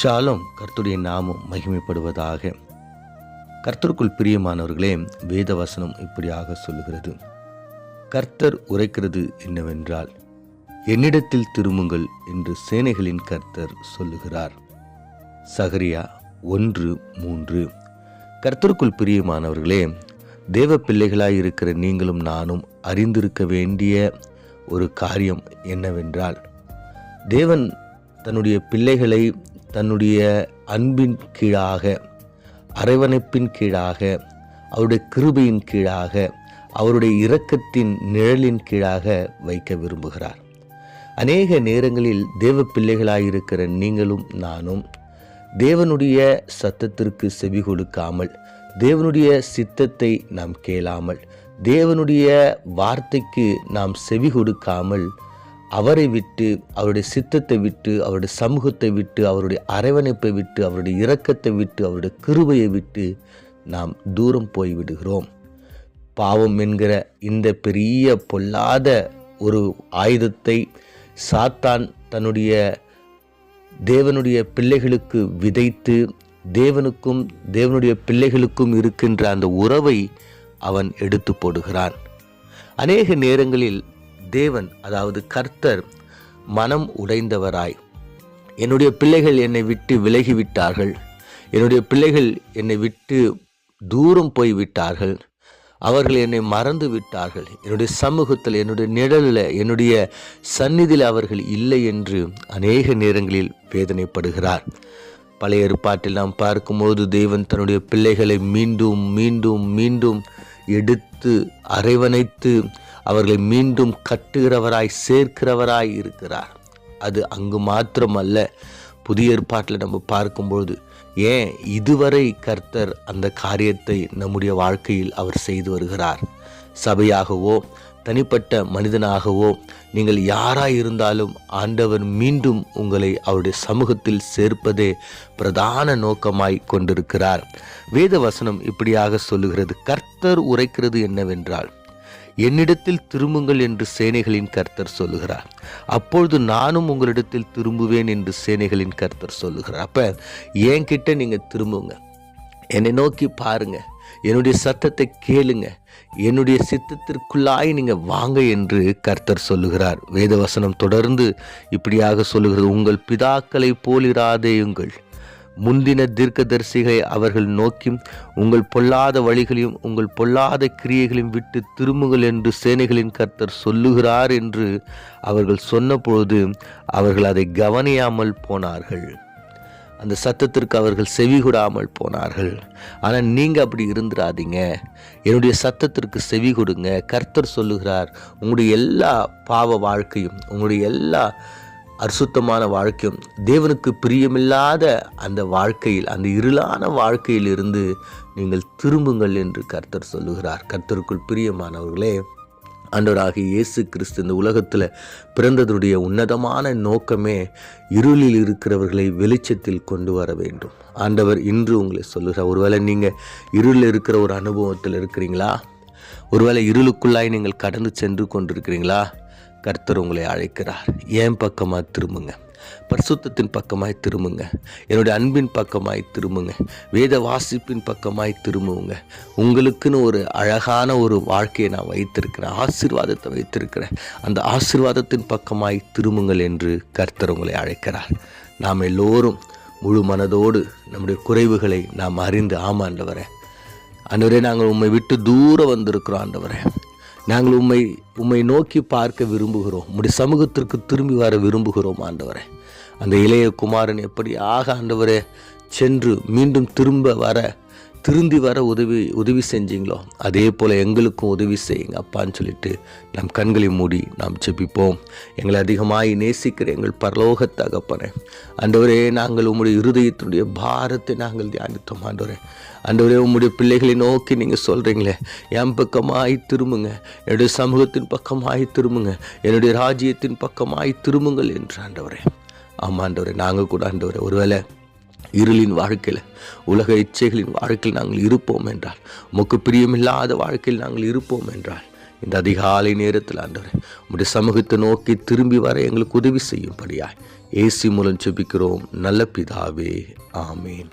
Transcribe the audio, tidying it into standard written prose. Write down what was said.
Shalom. கர்த்தருடைய நாமம் மகிமைப்படுவதாக. கர்த்தருக்குள் பிரியமானவர்களே, வேத வசனம் இப்படியாக சொல்லுகிறது. கர்த்தர் உரைக்கிறது என்னவென்றால், என்னிடத்தில் திரும்புங்கள் என்று சேனைகளின் கர்த்தர் சொல்லுகிறார். சகரியா 1:3. கர்த்தருக்குள் பிரியமானவர்களே, தேவ பிள்ளைகளாய் இருக்கிற நீங்களும் நானும் அறிந்திருக்க வேண்டிய ஒரு காரியம் என்னவென்றால், தேவன் தன்னுடைய பிள்ளைகளை தன்னுடைய அன்பின் கீழாக, அரவணைப்பின் கீழாக, அவருடைய கிருபையின் கீழாக, அவருடைய இரக்கத்தின் நிழலின் கீழாக வைக்க விரும்புகிறார். அநேக நேரங்களில் தேவ பிள்ளைகளாயிருக்கிற நீங்களும் நானும் தேவனுடைய சத்தத்திற்கு செவி கொடுக்காமல், தேவனுடைய சித்தத்தை நாம் கேளாமல், தேவனுடைய வார்த்தைக்கு நாம் செவி கொடுக்காமல், அவரை விட்டு, அவருடைய சித்தத்தை விட்டு, அவருடைய சமூகத்தை விட்டு, அவருடைய அரவணைப்பை விட்டு, அவருடைய இரக்கத்தை விட்டு, அவருடைய கிருபையை விட்டு நாம் தூரம் போய்விடுகிறோம். பாவம் என்கிற இந்த பெரிய பொல்லாத ஒரு ஆயுதத்தை சாத்தான் தன்னுடைய தேவனுடைய பிள்ளைகளுக்கு விதைத்து, தேவனுக்கும் தேவனுடைய பிள்ளைகளுக்கும் இருக்கின்ற அந்த உறவை அவன் எடுத்து போடுகிறான். அநேக நேரங்களில் தேவன், அதாவது கர்த்தர், மனம் உடைந்தவராய், என்னுடைய பிள்ளைகள் என்னை விட்டு விலகிவிட்டார்கள், என்னுடைய பிள்ளைகள் என்னை விட்டு தூரம் போய்விட்டார்கள், அவர்கள் என்னை மறந்து விட்டார்கள், என்னுடைய சமூகத்தில், என்னுடைய நிழலில், என்னுடைய சந்நிதியில் அவர்கள் இல்லை என்று அநேக நேரங்களில் வேதனைப்படுகிறார். பழைய ஏற்பாட்டில் நாம் பார்க்கும்போது தேவன் தன்னுடைய பிள்ளைகளை மீண்டும் மீண்டும் மீண்டும் எடுத்து அரவணைத்து அவர்களை மீண்டும் கட்டுகிறவராய், சேர்க்கிறவராய் இருக்கிறார். அது அங்கு மாத்திரமல்ல, புதிய ஏற்பாட்டில் நம்ம பார்க்கும்பொழுது ஏன் இதுவரை கர்த்தர் அந்த காரியத்தை நம்முடைய வாழ்க்கையில் அவர் செய்து வருகிறார். சபையாகவோ தனிப்பட்ட மனிதனாகவோ நீங்கள் யாராய் இருந்தாலும் ஆண்டவர் மீண்டும் உங்களை அவருடைய சமூகத்தில் சேர்ப்பதே பிரதான நோக்கமாய் கொண்டிருக்கிறார். வேத வசனம் இப்படியாக சொல்லுகிறது. கர்த்தர் உரைக்கிறது என்னவென்றால், என்னிடத்தில் திரும்புங்கள் என்று சேனைகளின் கர்த்தர் சொல்லுகிறார். அப்பொழுது நானும் உங்களிடத்தில் திரும்புவேன் என்று சேனைகளின் கர்த்தர் சொல்லுகிறார். அப்ப என்கிட்ட நீங்க திரும்புங்க, என்னை நோக்கி பாருங்க, என்னுடைய சத்தத்தை கேளுங்க, என்னுடைய சித்தத்திற்குள்ளாய் நீங்க வாங்க என்று கர்த்தர் சொல்லுகிறார். வேதவசனம் தொடர்ந்து இப்படியாக சொல்லுகிறது. உங்கள் பிதாக்களை போலிராதேயுங்கள், முந்தின தீர்க்கதரிசிகளை அவர்கள் நோக்கி, உங்கள் பொல்லாத வழிகளையும் உங்கள் பொல்லாத கிரியைகளையும் விட்டு திரும்புங்கள் என்று சேனைகளின் கர்த்தர் சொல்லுகிறார் என்று அவர்கள் சொன்னபொழுது அவர்கள் அதை கவனியாமல் போனார்கள். அந்த சத்தத்திற்கு அவர்கள் செவிகொடாமல் போனார்கள். ஆனால் நீங்கள் அப்படி இருந்துடாதீங்க, என்னுடைய சத்தத்திற்கு செவி கொடுங்க. கர்த்தர் சொல்லுகிறார், உங்களுடைய எல்லா பாவ வாழ்க்கையும், உங்களுடைய எல்லா அசுத்தமான வாழ்க்கையும், தேவனுக்கு பிரியமில்லாத அந்த வாழ்க்கையில், அந்த இருளான வாழ்க்கையில் இருந்து நீங்கள் திரும்புங்கள் என்று கர்த்தர் சொல்லுகிறார். கர்த்தருக்குள் பிரியமானவர்களே, ஆண்டவராகிய இயேசு கிறிஸ்து இந்த உலகத்தில் பிறந்ததுடைய உன்னதமான நோக்கமே இருளில் இருக்கிறவர்களை வெளிச்சத்தில் கொண்டு வர வேண்டும். ஆண்டவர் இன்று உங்களை சொல்லுகிறார். ஒருவேளை நீங்கள் இருளில் இருக்கிற ஒரு அனுபவத்தில் இருக்கிறீங்களா? ஒருவேளை இருளுக்குள்ளாய் நீங்கள் கடந்து சென்று கொண்டிருக்கிறீங்களா? கர்த்தர் உங்களை அழைக்கிறார். என் பக்கமாக திரும்புங்க, பரிசுத்தத்தின் பக்கமாய் திரும்புங்க, என்னுடைய அன்பின் பக்கமாய் திரும்புங்க, வேத வாசிப்பின் பக்கமாய் திரும்புங்க. உங்களுக்குன்னு ஒரு அழகான ஒரு வாழ்க்கையை நான் வைத்திருக்கிறேன், ஆசீர்வாதத்தை வைத்திருக்கிறேன், அந்த ஆசீர்வாதத்தின் பக்கமாய் திரும்புங்கள் என்று கர்த்தர் உங்களை அழைக்கிறார். நாம் எல்லோரும் முழு மனதோடு நம்முடைய குறைவுகளை நாம் அறிந்து, ஆண்டவரே, நாங்கள் உம்மை விட்டு தூரம் வந்திருக்கிறோம் ஆண்டவரே, நாங்கள் உம்மை நோக்கி பார்க்க விரும்புகிறோம், உம்முடைய சமூகத்திற்கு திரும்பி வர விரும்புகிறோம் ஆண்டவரே. அந்த இளைய குமாரன் எப்படியாக ஆண்டவரே சென்று மீண்டும் திருந்தி வர உதவி செஞ்சீங்களோ, அதே போல் எங்களுக்கும் உதவி செய்யுங்க அப்பான்னு சொல்லிட்டு நம் கண்களை மூடி நாம் ஜெபிப்போம். எங்களை அதிகமாய் நேசிக்கிற எங்கள் பரலோக தகப்பனே, ஆண்டவரே, நாங்கள் உம்முடைய இருதயத்தினுடைய பாரத்தை நாங்கள் தியானித்தோம் ஆண்டவரே. ஆண்டவரே, உம்முடைய பிள்ளைகளை நோக்கி நீங்கள் சொல்கிறீங்களே, என் பக்கமாய் திரும்புங்க, என்னுடைய சமூகத்தின் பக்கமாய் திரும்புங்க, என்னுடைய ராஜ்யத்தின் பக்கமாய் திரும்புங்கள் என்று ஆண்டவரே. ஆமாம் ஆண்டவரே, நாங்கள் கூட ஆண்டவரே ஒருவேளை இருளின் வாழ்க்கையில், உலக இச்சைகளின் வாழ்க்கையில் நாங்கள் இருப்போம் என்றால், உமக்கு பிரியமில்லாத வாழ்க்கையில் நாங்கள் இருப்போம் என்றால், இந்த அதிகாலை நேரத்தில் ஆண்டவரே உம்முடைய சமூகத்தை நோக்கி திரும்பி வர எங்களுக்கு உதவி செய்யும்படியாய் இயேசு மூலம் ஜெபிக்கிறோம் நல்ல பிதாவே, ஆமேன்.